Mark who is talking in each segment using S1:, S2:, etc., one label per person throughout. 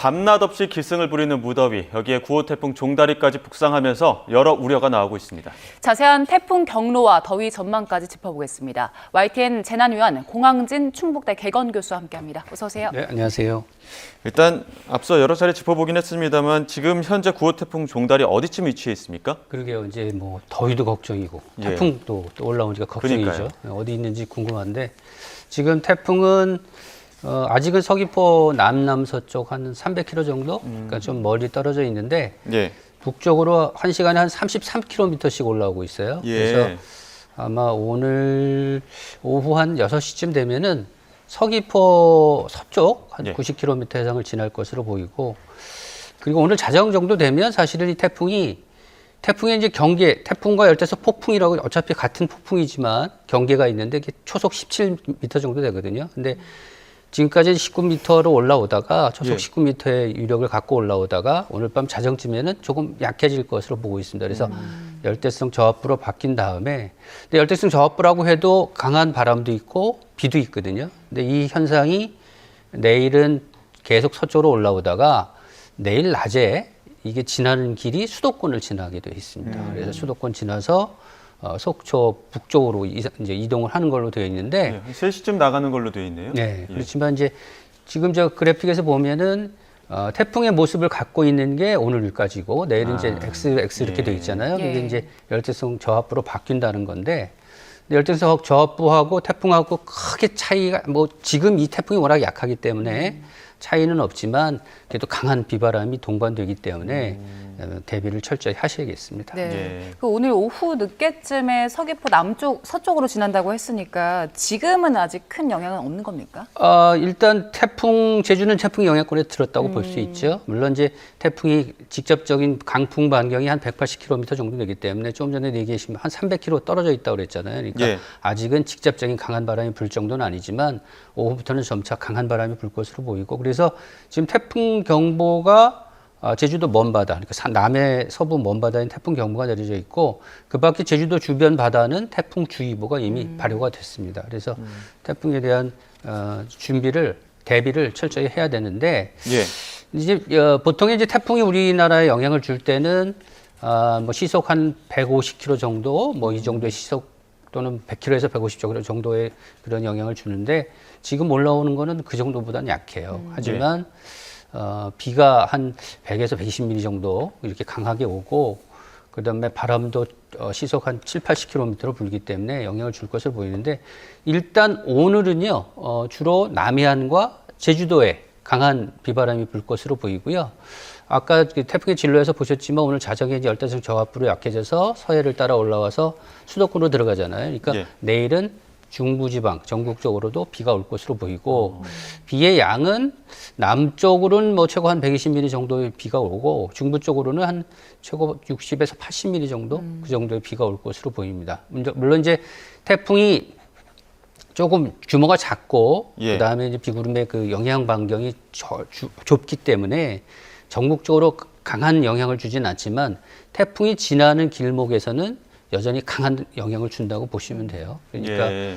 S1: 밤낮 없이 기승을 부리는 무더위, 여기에 9호 태풍 종다리까지 북상하면서 여러 우려가 나오고 있습니다.
S2: 자세한 태풍 경로와 더위 전망까지 짚어보겠습니다. YTN 재난위원 공항진 충북대 개건 교수와 함께합니다. 어서 오세요.
S3: 네, 안녕하세요.
S1: 일단 앞서 여러 차례 짚어보긴 했습니다만 지금 현재 9호 태풍 종다리 어디쯤 위치해 있습니까?
S3: 그러게요. 이제 뭐 더위도 걱정이고
S1: 예.
S3: 태풍도 또 올라오니까 걱정이죠.
S1: 그러니까요.
S3: 어디 있는지 궁금한데 지금 태풍은 아직은 서귀포 남남서쪽 한 300km 정도? 그러니까 좀 멀리 떨어져 있는데
S1: 예.
S3: 북쪽으로 1시간에 한 33km씩 올라오고 있어요.
S1: 예.
S3: 그래서 아마 오늘 오후 한 6시쯤 되면은 서귀포 서쪽 한
S1: 예.
S3: 90km 해상을 지날 것으로 보이고, 그리고 오늘 자정 정도 되면 사실은 이 태풍이 이제 경계, 태풍과 열대서 폭풍이라고 어차피 같은 폭풍이지만 경계가 있는데 이게 초속 17m 정도 되거든요. 근데 지금까지는 19m로 올라오다가 초속
S1: 예.
S3: 19m의 유력을 갖고 올라오다가 오늘 밤 자정쯤에는 조금 약해질 것으로 보고 있습니다. 그래서 열대성 저하부로 바뀐 다음에, 근데 열대성 저하부라고 해도 강한 바람도 있고 비도 있거든요. 근데 이 현상이 내일은 계속 서쪽으로 올라오다가 내일 낮에 이게 지나는 길이 수도권을 지나게 되어 있습니다. 그래서 수도권 지나서 속초 북쪽으로 이제 이동을 하는 걸로 되어 있는데,
S1: 한 3시쯤 나가는 걸로 되어 있네요.
S3: 네,
S1: 예.
S3: 그렇지만 이제 지금 저 그래픽에서 보면은 태풍의 모습을 갖고 있는 게 오늘까지고 내일은 이제 X 이렇게
S1: 예.
S3: 되어 있잖아요.
S2: 예.
S3: 이게 이제 열대성 저하부로 바뀐다는 건데, 근데 열대성 저하부하고 태풍하고 크게 차이가, 뭐 지금 이 태풍이 워낙 약하기 때문에 차이는 없지만 그래도 강한 비바람이 동반되기 때문에 대비를 철저히 하셔야겠습니다.
S2: 네.
S1: 예.
S2: 그 오늘 오후 늦게쯤에 서귀포 남쪽, 서쪽으로 지난다고 했으니까 지금은 아직 큰 영향은 없는 겁니까?
S3: 일단 제주는 태풍 영향권에 들었다고 볼 수 있죠. 물론 이제 태풍이 직접적인 강풍 반경이 한 180km 정도 되기 때문에 조금 전에 얘기하신 한 300km 떨어져 있다고 그랬잖아요. 그러니까
S1: 예.
S3: 아직은 직접적인 강한 바람이 불 정도는 아니지만 오후부터는 점차 강한 바람이 불 것으로 보이고, 그래서 지금 태풍 경보가 제주도 먼바다, 그러니까 남해 서부 먼바다에 태풍 경보가 내려져 있고, 그 밖에 제주도 주변 바다는 태풍 주의보가 이미 발효가 됐습니다. 그래서 태풍에 대한 대비를 철저히 해야 되는데,
S1: 예.
S3: 이제 보통 이제 태풍이 우리나라에 영향을 줄 때는 뭐 시속 한 150km 정도, 뭐 이 정도의 시속 또는 100km에서 150km 정도의 그런 영향을 주는데, 지금 올라오는 거는 그 정도보다는 약해요. 하지만 비가 한 100에서 120mm 정도 이렇게 강하게 오고, 그다음에 바람도 시속 한 7, 80km로 불기 때문에 영향을 줄 것으로 보이는데, 일단 오늘은요 주로 남해안과 제주도에 강한 비바람이 불 것으로 보이고요. 아까 그 태풍의 진로에서 보셨지만 오늘 자정에 이제 열대성 저하부로 약해져서 서해를 따라 올라와서 수도권으로 들어가잖아요. 그러니까
S1: 예.
S3: 내일은 중부지방 전국적으로도 비가 올 것으로 보이고, 비의 양은 남쪽으로는 뭐 최고 한 120mm 정도의 비가 오고, 중부 쪽으로는 한 최고 60에서 80mm 정도 그 정도의 비가 올 것으로 보입니다. 물론 이제 태풍이 조금 규모가 작고,
S1: 예.
S3: 그다음에 이제 비구름의 그 영향 반경이 좁기 때문에 전국적으로 강한 영향을 주진 않지만 태풍이 지나는 길목에서는 여전히 강한 영향을 준다고 보시면 돼요. 그러니까
S1: 예.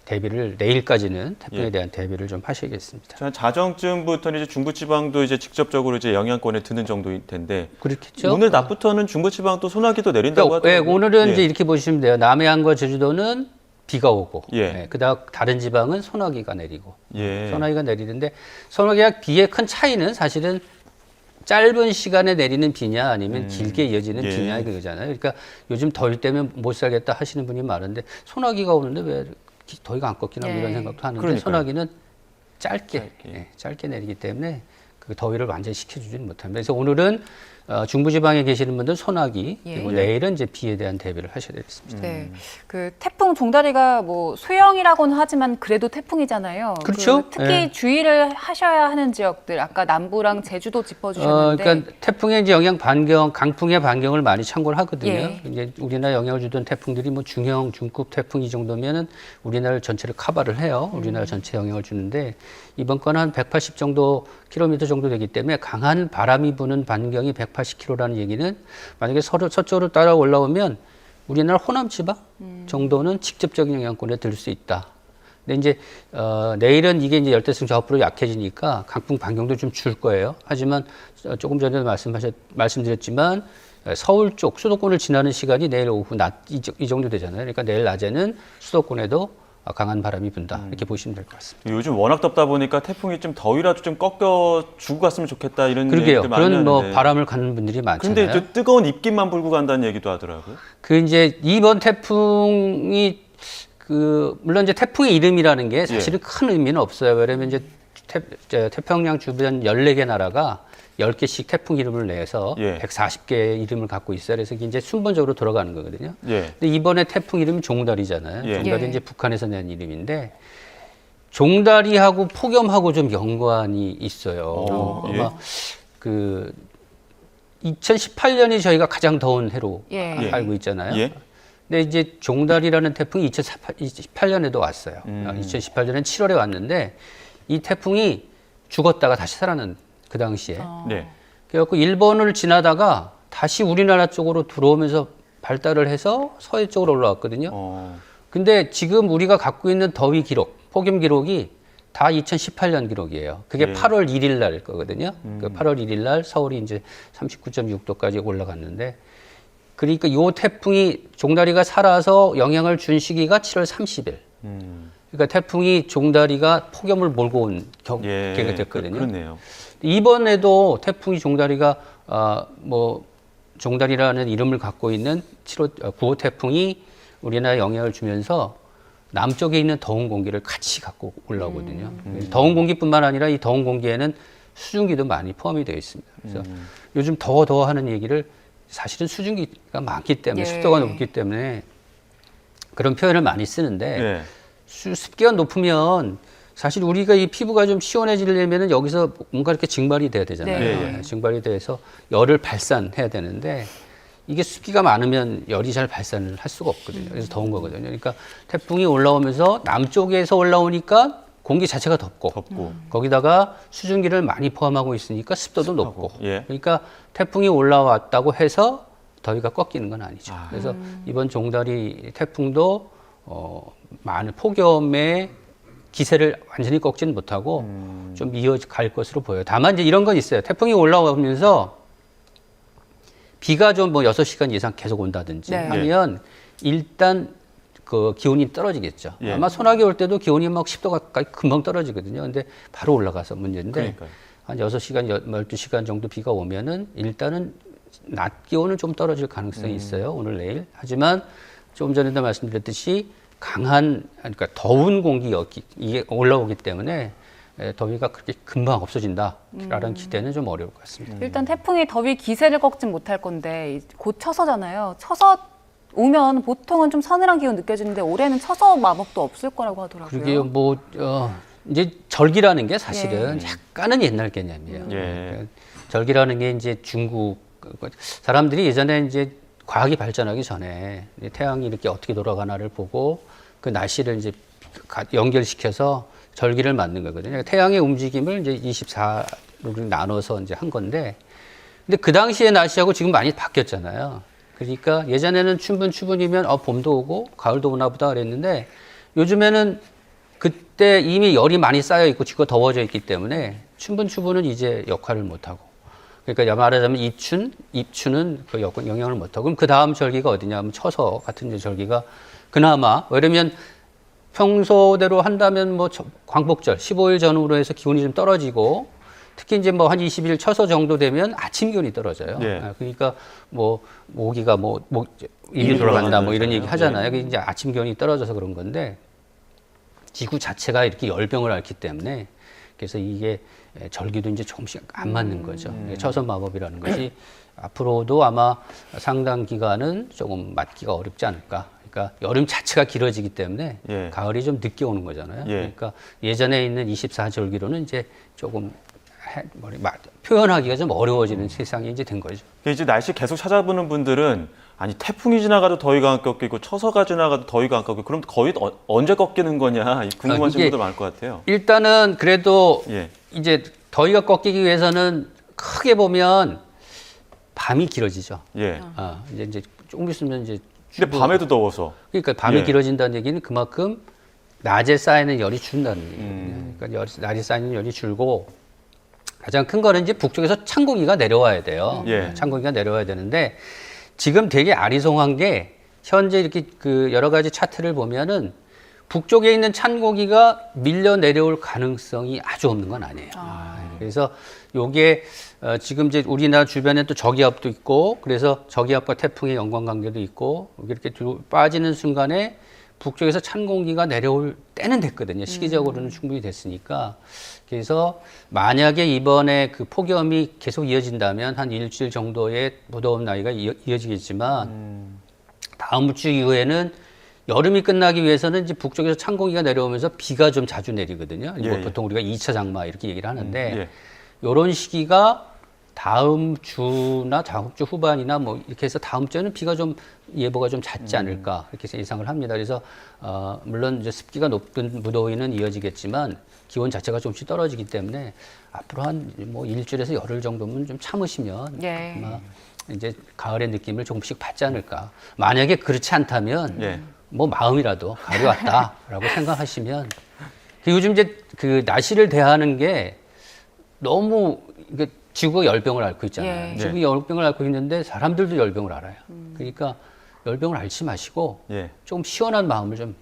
S3: 대비를 내일까지는 태풍에
S1: 예.
S3: 대한 대비를 좀 하셔야겠습니다.
S1: 자, 자정쯤부터는 이제 중부지방도 이제 직접적으로 이제 영향권에 드는 정도일 텐데,
S3: 그렇겠죠.
S1: 오늘 낮부터는 중부지방 또 소나기도 내린다고
S3: 그러니까,
S1: 하더라고요.
S3: 오늘은
S1: 예.
S3: 이제 이렇게 보시면 돼요. 남해안과 제주도는 비가 오고,
S1: 예.
S3: 그다음 다른 지방은 소나기가 내리고,
S1: 예.
S3: 소나기가 내리는데, 소나기와 비의 큰 차이는 사실은 짧은 시간에 내리는 비냐 아니면 길게 이어지는
S1: 예.
S3: 비냐 이거잖아요. 그러니까 요즘 더위 때문에 못 살겠다 하시는 분이 많은데, 소나기가 오는데 왜 더위가 안 꺾이나
S2: 예.
S3: 이런 생각도 하는데,
S1: 그러니까요.
S3: 소나기는 짧게 내리기 때문에 그 더위를 완전히 식혀주지는 못합니다. 그래서 오늘은 중부지방에 계시는 분들 소나기,
S2: 예.
S3: 그리고 내일은 이제 비에 대한 대비를 하셔야 되겠습니다.
S2: 네. 그 태풍 종다리가 뭐 소형이라고는 하지만 그래도 태풍이잖아요.
S3: 그렇죠.
S2: 그 특히
S3: 예.
S2: 주의를 하셔야 하는 지역들, 아까 남부랑 제주도 짚어주셨는데.
S3: 그러니까 태풍의 이제 강풍의 반경을 많이 참고를 하거든요.
S2: 예.
S3: 이제 우리나라 영향을 주던 태풍들이 뭐 중형, 중급 태풍 이 정도면은 우리나라 전체를 커버를 해요. 우리나라 전체 영향을 주는데, 이번 건 한 180 정도 킬로미터 정도 되기 때문에 강한 바람이 부는 반경이 180km라는 얘기는, 만약에 서쪽으로 따라 올라오면 우리나라 호남 지방 정도는 직접적인 영향권에 들 수 있다. 근데 이제 내일은 이게 이제 열대성 저하프로 약해지니까 강풍 반경도 좀 줄 거예요. 하지만 조금 전에도 말씀드렸지만 서울 쪽 수도권을 지나는 시간이 내일 오후 낮 이 정도 되잖아요. 그러니까 내일 낮에는 수도권에도 강한 바람이 분다 이렇게 보시면 될 것 같습니다.
S1: 요즘 워낙 덥다 보니까 태풍이 좀 더위라도 좀 꺾여주고 갔으면 좋겠다 이런
S3: 그러게요.
S1: 얘기들 많이
S3: 그런 뭐
S1: 하는데.
S3: 바람을 갖는 분들이 많잖아요.
S1: 근데 또 뜨거운 입김만 불고 간다는 얘기도 하더라고요.
S3: 그 이제 이번 태풍이 물론 이제 태풍의 이름이라는 게 사실은 큰 의미는 없어요. 왜냐면 이제 태평양 주변 14개 나라가 10개씩 태풍 이름을 내서 140개의 이름을 갖고 있어요. 그래서 이게 이제 순번적으로 돌아가는 거거든요. 근데 이번에 태풍 이름이 종다리잖아요. 종다리 이제 북한에서 낸 이름인데 종다리하고 폭염하고 좀 연관이 있어요. 아마 그 2018년이 저희가 가장 더운 해로 알고 있잖아요. 근데 이제 종다리라는 태풍이 2018년에도 왔어요. 2018년엔 7월에 왔는데 이 태풍이 죽었다가 다시 살아난 그 당시에. 그래갖고 일본을 지나다가 다시 우리나라 쪽으로 들어오면서 발달을 해서 서해 쪽으로 올라왔거든요. 근데 지금 우리가 갖고 있는 더위 기록, 폭염 기록이 다 2018년 기록이에요. 그게 8월 1일 날 거거든요. 그 8월 1일 날 서울이 이제 39.6도까지 올라갔는데 그러니까 요 태풍이 종다리가 살아서 영향을 준 시기가 7월 30일. 그러니까 태풍이 종다리가 폭염을 몰고 온 계기가 됐거든요.
S1: 그렇네요.
S3: 이번에도 태풍이 종다리가 종다리라는 이름을 갖고 있는 9호 태풍이 우리나라에 영향을 주면서 남쪽에 있는 더운 공기를 같이 갖고 올라오거든요. 더운 공기뿐만 아니라 이 더운 공기에는 수증기도 많이 포함이 되어 있습니다. 그래서 요즘 더워 하는 얘기를 사실은 수증기가 많기 때문에 습도가 높기 때문에 그런 표현을 많이 쓰는데 습기가 높으면 사실 우리가 이 피부가 좀 시원해지려면은 여기서 뭔가 이렇게 증발이 돼야 되잖아요. 증발이 돼서 열을 발산해야 되는데 이게 습기가 많으면 열이 잘 발산을 할 수가 없거든요. 그래서 더운 거거든요. 그러니까 태풍이 올라오면서 남쪽에서 올라오니까 공기 자체가 덥고 거기다가 수증기를 많이 포함하고 있으니까 습도도 높고 그러니까 태풍이 올라왔다고 해서 더위가 꺾이는 건 아니죠. 그래서 이번 종다리 태풍도 많은 폭염의 기세를 완전히 꺾지는 못하고 좀 이어갈 것으로 보여요. 다만 이제 이런 건 있어요. 태풍이 올라오면서 비가 좀 6시간 이상 계속 온다든지 하면 일단 그 기온이 떨어지겠죠. 아마 소나기 올 때도 기온이 막 10도 가까이 금방 떨어지거든요. 근데 바로 올라가서 문제인데 한 6시간, 12시간 정도 비가 오면은 일단은 낮 기온은 좀 떨어질 가능성이 있어요. 오늘, 내일. 하지만 조금 전에도 말씀드렸듯이 그러니까 더운 공기였기, 이게 올라오기 때문에 더위가 그렇게 금방 없어진다라는 기대는 좀 어려울 것 같습니다.
S2: 일단 태풍이 더위 기세를 꺾진 못할 건데 곧 처서잖아요. 처서 오면 보통은 좀 서늘한 기운 느껴지는데 올해는 처서 마법도 없을 거라고 하더라고요.
S3: 그러게요. 이제 절기라는 게 사실은 약간은 옛날 개념이에요. 절기라는 게 이제 중국 사람들이 예전에 이제 과학이 발전하기 전에 태양이 이렇게 어떻게 돌아가나를 보고 그 날씨를 이제 연결시켜서 절기를 만든 거거든요. 그러니까 태양의 움직임을 이제 24로 나눠서 이제 한 건데, 근데 그 당시의 날씨하고 지금 많이 바뀌었잖아요. 그러니까 예전에는 추분이면 봄도 오고 가을도 오나 보다 그랬는데 요즘에는 그때 이미 열이 많이 쌓여 있고 지구가 더워져 있기 때문에 추분은 이제 역할을 못 하고. 그러니까 말하자면 입추는 그 영향을 못 하고. 그럼 그 다음 절기가 어디냐 하면 처서 같은 절기가 그나마, 왜냐면 평소대로 한다면 광복절 15일 전후로 해서 기온이 좀 떨어지고 특히 이제 한 20일 처서 정도 되면 아침 기온이 떨어져요. 그러니까 모기가 입이 돌아간다 이런 얘기 하잖아요. 그게 이제 아침 기온이 떨어져서 그런 건데 지구 자체가 이렇게 열병을 앓기 때문에 그래서 이게 절기도 이제 조금씩 안 맞는 거죠. 처서 마법이라는 것이 앞으로도 아마 상당 기간은 조금 맞기가 어렵지 않을까. 그러니까 여름 자체가 길어지기 때문에 가을이 좀 늦게 오는 거잖아요. 그러니까 예전에 있는 24절기로는 이제 조금 표현하기가 좀 어려워지는 세상이 이제 된 거죠.
S1: 이제 날씨 계속 찾아보는 분들은 아니 태풍이 지나가도 더위가 안 꺾이고 처서가 지나가도 더위가 안 꺾이고 그럼 거의 언제 꺾이는 거냐 궁금하신 분들 많을 것 같아요.
S3: 일단은 그래도 이제 더위가 꺾이기 위해서는 크게 보면 밤이 길어지죠. 이제 조금 있으면 이제
S1: 근데 밤에도 더워서.
S3: 그러니까 밤이 길어진다는 얘기는 그만큼 낮에 쌓이는 열이 준다는 얘기거든요. 그러니까 낮에 쌓이는 열이 줄고 가장 큰 거는 이제 북쪽에서 찬 공기가 내려와야 돼요.
S1: 예.
S3: 찬 공기가 내려와야 되는데 지금 되게 아리송한 게 현재 이렇게 그 여러 가지 차트를 보면은 북쪽에 있는 찬 공기가 밀려 내려올 가능성이 아주 없는 건 아니에요. 그래서 요게 지금 이제 우리나라 주변에 또 저기압도 있고 그래서 저기압과 태풍의 연관관계도 있고 이렇게 뒤로 빠지는 순간에 북쪽에서 찬 공기가 내려올 때는 됐거든요. 시기적으로는 충분히 됐으니까. 그래서 만약에 이번에 그 폭염이 계속 이어진다면 한 일주일 정도의 무더운 나이가 이어지겠지만 다음 주 이후에는 여름이 끝나기 위해서는 이제 북쪽에서 찬 공기가 내려오면서 비가 좀 자주 내리거든요.
S1: 예,
S3: 보통 우리가 2차 장마 이렇게 얘기를 하는데
S1: 예.
S3: 이런 시기가 다음 주나 다음 주 후반이나 뭐 이렇게 해서 다음 주에는 비가 좀 예보가 좀 잦지 않을까 이렇게 해서 예상을 합니다. 그래서 물론 이제 습기가 높은 무더위는 이어지겠지만 기온 자체가 조금씩 떨어지기 때문에 앞으로 한 뭐 일주일에서 열흘 정도면 좀 참으시면
S2: 예.
S3: 아마 이제 가을의 느낌을 조금씩 받지 않을까. 만약에 그렇지 않다면
S1: 예.
S3: 뭐 마음이라도 가을이 왔다라고 생각하시면 요즘 이제 그 날씨를 대하는 게 너무 이게 지구가 열병을 앓고 있잖아요.
S2: 예.
S3: 지구가 열병을 앓고 있는데 사람들도 열병을 앓아요. 그러니까 열병을 앓지 마시고
S1: 예.
S3: 좀 시원한 마음을 좀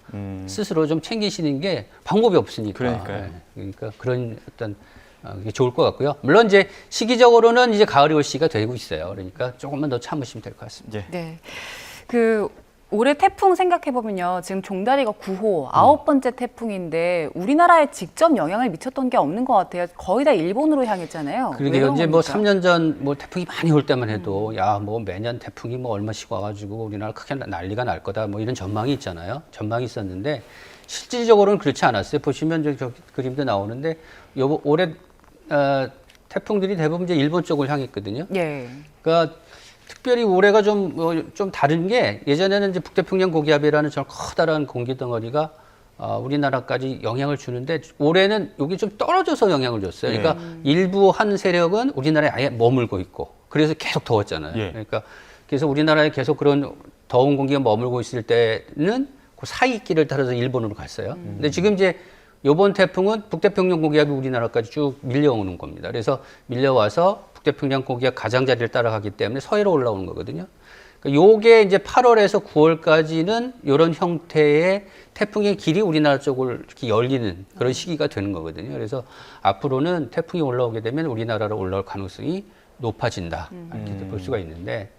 S3: 스스로 좀 챙기시는 게 방법이 없으니까.
S1: 그러니까요.
S3: 그러니까 그런 어떤 그게 좋을 것 같고요. 물론 이제 시기적으로는 이제 가을이 올 시기가 되고 있어요. 그러니까 조금만 더 참으시면 될 것 같습니다.
S1: 예.
S2: 네. 그 올해 태풍 생각해보면요. 지금 종다리가 9호, 9번째 태풍인데 우리나라에 직접 영향을 미쳤던 게 없는 것 같아요. 거의 다 일본으로 향했잖아요. 왜
S3: 그러게요.
S2: 그런
S3: 이제 뭐
S2: 겁니까?
S3: 3년 전 뭐 태풍이 많이 올 때만 해도 야, 뭐 매년 태풍이 뭐 얼마씩 와가지고 우리나라 크게 난리가 날 거다 뭐 이런 전망이 있잖아요. 전망이 있었는데 실질적으로는 그렇지 않았어요. 보시면 저 그림도 나오는데 올해 태풍들이 대부분 이제 일본 쪽을 향했거든요.
S2: 예.
S3: 그러니까 특별히 올해가 좀 다른 게 예전에는 이제 북태평양 고기압이라는 저 커다란 공기 덩어리가 우리나라까지 영향을 주는데 올해는 여기 좀 떨어져서 영향을 줬어요. 그러니까 일부 한 세력은 우리나라에 아예 머물고 있고 그래서 계속 더웠잖아요.
S1: 예.
S3: 그러니까 그래서 우리나라에 계속 그런 더운 공기가 머물고 있을 때는 그 사이길을 따라서 일본으로 갔어요. 근데 지금 이제 이번 태풍은 북태평양 고기압이 우리나라까지 쭉 밀려오는 겁니다. 그래서 밀려와서 북태평양 고기압 가장자리를 따라가기 때문에 서해로 올라오는 거거든요. 그러니까 요게 이제 8월에서 9월까지는 이런 형태의 태풍의 길이 우리나라 쪽을 이렇게 열리는 그런 시기가 되는 거거든요. 그래서 앞으로는 태풍이 올라오게 되면 우리나라로 올라올 가능성이 높아진다. 이렇게 볼 수가 있는데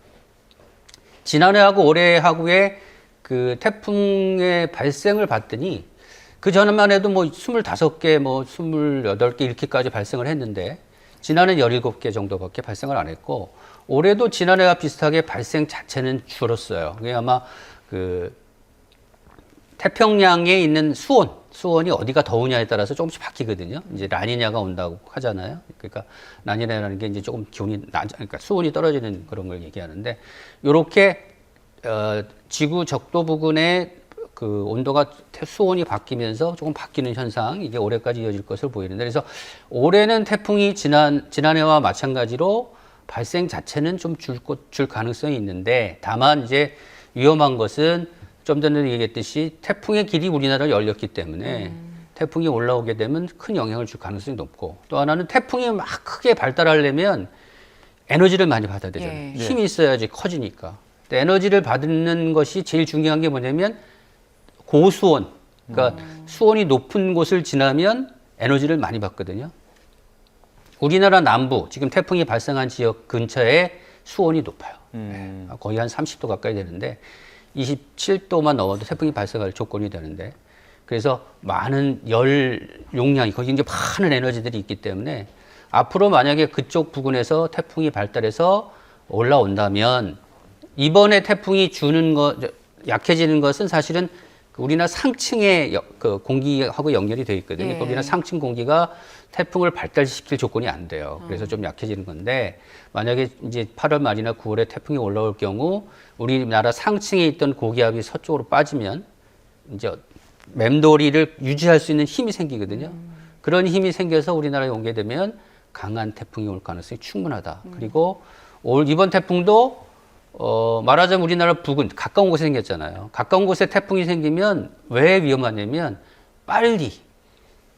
S3: 지난해하고 올해하고의 그 태풍의 발생을 봤더니 그 전만 해도 뭐 25개, 뭐 28개 이렇게까지 발생을 했는데 지난해 17개 정도밖에 발생을 안 했고 올해도 지난해와 비슷하게 발생 자체는 줄었어요. 그게 아마 그 태평양에 있는 수온이 어디가 더우냐에 따라서 조금씩 바뀌거든요. 이제 라니냐가 온다고 하잖아요. 그러니까 라니냐라는 게 이제 조금 그러니까 수온이 떨어지는 그런 걸 얘기하는데 요렇게 지구 적도 부근에 그 온도가 수온이 바뀌면서 조금 바뀌는 현상 이게 올해까지 이어질 것을 보이는데 그래서 올해는 태풍이 지난해와 마찬가지로 발생 자체는 좀 줄 가능성이 있는데 다만 이제 위험한 것은 좀 전에 얘기했듯이 태풍의 길이 우리나라로 열렸기 때문에 태풍이 올라오게 되면 큰 영향을 줄 가능성이 높고 또 하나는 태풍이 막 크게 발달하려면 에너지를 많이 받아야 되잖아요.
S2: 예.
S3: 힘이 있어야지 커지니까. 근데 에너지를 받는 것이 제일 중요한 게 뭐냐면 고수온, 그러니까 수온이 높은 곳을 지나면 에너지를 많이 받거든요. 우리나라 남부, 지금 태풍이 발생한 지역 근처에 수온이 높아요. 거의 한 30도 가까이 되는데 27도만 넘어도 태풍이 발생할 조건이 되는데 그래서 많은 열 용량이 거기 이제 많은 에너지들이 있기 때문에 앞으로 만약에 그쪽 부근에서 태풍이 발달해서 올라온다면 이번에 태풍이 약해지는 것은 사실은 우리나라 상층의 그 공기하고 연결이 되어 있거든요.
S2: 예.
S3: 우리나라 상층 공기가 태풍을 발달시킬 조건이 안 돼요. 그래서 좀 약해지는 건데 만약에 이제 8월 말이나 9월에 태풍이 올라올 경우 우리나라 상층에 있던 고기압이 서쪽으로 빠지면 이제 맴돌이를 유지할 수 있는 힘이 생기거든요. 그런 힘이 생겨서 우리나라에 오게 되면 강한 태풍이 올 가능성이 충분하다. 그리고 이번 태풍도 말하자면 우리나라 부근 가까운 곳에 생겼잖아요. 가까운 곳에 태풍이 생기면 왜 위험하냐면 빨리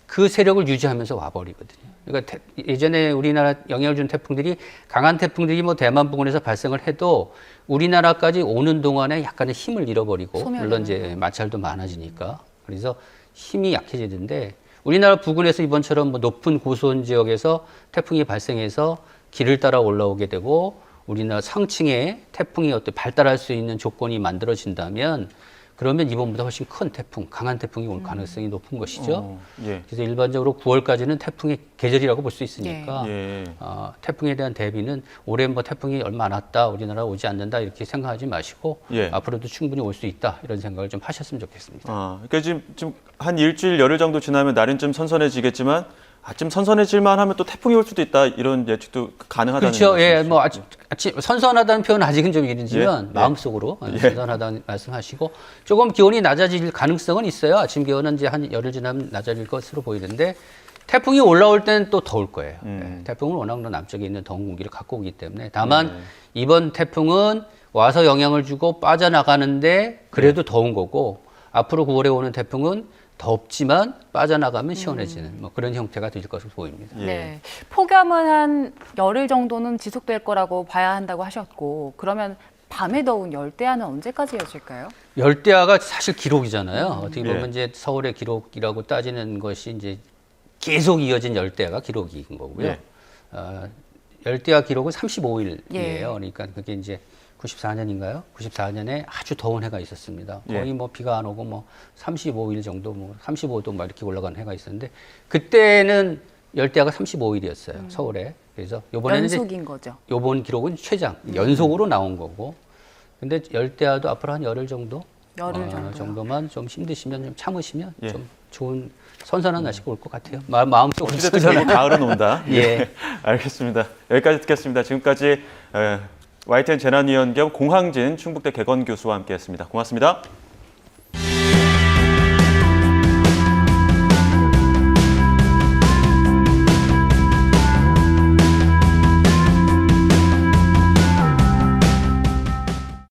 S3: 그 세력을 유지하면서 와버리거든요. 그러니까 예전에 우리나라 영향을 준 태풍들이 강한 태풍들이 뭐 대만 부근에서 발생을 해도 우리나라까지 오는 동안에 약간의 힘을 잃어버리고 물론 이제 마찰도 많아지니까 그래서 힘이 약해지는데 우리나라 부근에서 이번처럼 뭐 높은 고수온 지역에서 태풍이 발생해서 길을 따라 올라오게 되고 우리나라 상층에 태풍이 어떻게 발달할 수 있는 조건이 만들어진다면 그러면 이번보다 훨씬 큰 태풍, 강한 태풍이 올 가능성이 높은 것이죠.
S1: 예.
S3: 그래서 일반적으로 9월까지는 태풍의 계절이라고 볼 수 있으니까
S1: 예.
S3: 태풍에 대한 대비는 올해 뭐 태풍이 얼마 안 왔다, 우리나라 오지 않는다 이렇게 생각하지 마시고
S1: 예.
S3: 앞으로도 충분히 올 수 있다 이런 생각을 좀 하셨으면 좋겠습니다.
S1: 그러니까 지금 한 일주일 열흘 정도 지나면 날은 좀 선선해지겠지만 좀 선선해질만 하면 또 태풍이 올 수도 있다 이런 예측도 가능하다는
S3: 그렇죠. 예,
S1: 말씀이시죠?
S3: 뭐 아침 선선하다는 표현은 아직은 좀 이르지만
S1: 예.
S3: 마음속으로 선선하다는 말씀하시고 조금 기온이 낮아질 가능성은 있어요. 아침 기온은 이제 한 열흘 지나면 낮아질 것으로 보이는데 태풍이 올라올 때는 또 더울 거예요. 예, 태풍은 워낙 남쪽에 있는 더운 공기를 갖고 오기 때문에 다만 이번 태풍은 와서 영향을 주고 빠져나가는데 그래도 더운 거고 앞으로 9월에 오는 태풍은 덥지만 빠져나가면 시원해지는 뭐 그런 형태가 될 것으로 보입니다.
S1: 예.
S2: 네. 폭염은 한 열흘 정도는 지속될 거라고 봐야 한다고 하셨고 그러면 밤에 더운 열대야는 언제까지 이어질까요?
S3: 열대야가 사실 기록이잖아요. 어떻게 보면
S1: 예.
S3: 이제 서울의 기록이라고 따지는 것이 이제 계속 이어진 열대야가 기록인 거고요.
S1: 예.
S3: 열대야 기록은 35일이에요.
S2: 예.
S3: 그러니까 그게 이제 94년인가요? 94년에 아주 더운 해가 있었습니다. 거의
S1: 예.
S3: 뭐 비가 안 오고 뭐 35일 정도, 뭐 35도 막 이렇게 올라가는 해가 있었는데 그때는 열대야가 35일이었어요. 서울에. 그래서 요번에는
S2: 연속인 거죠.
S3: 요번 기록은 최장 연속으로 나온 거고. 근데 열대야도 앞으로 한 열흘 정도
S2: 열흘 정도요.
S3: 정도만 좀 힘드시면 좀 참으시면
S1: 예.
S3: 좀 좋은 선선한 날씨가 올 것 같아요. 마음속으로
S1: 어찌됐든 결국 가을은 온다.
S3: 예.
S1: 알겠습니다. 여기까지 듣겠습니다. 지금까지 YTN 재난위원 겸 공항진 충북대 개건 교수와 함께했습니다. 고맙습니다.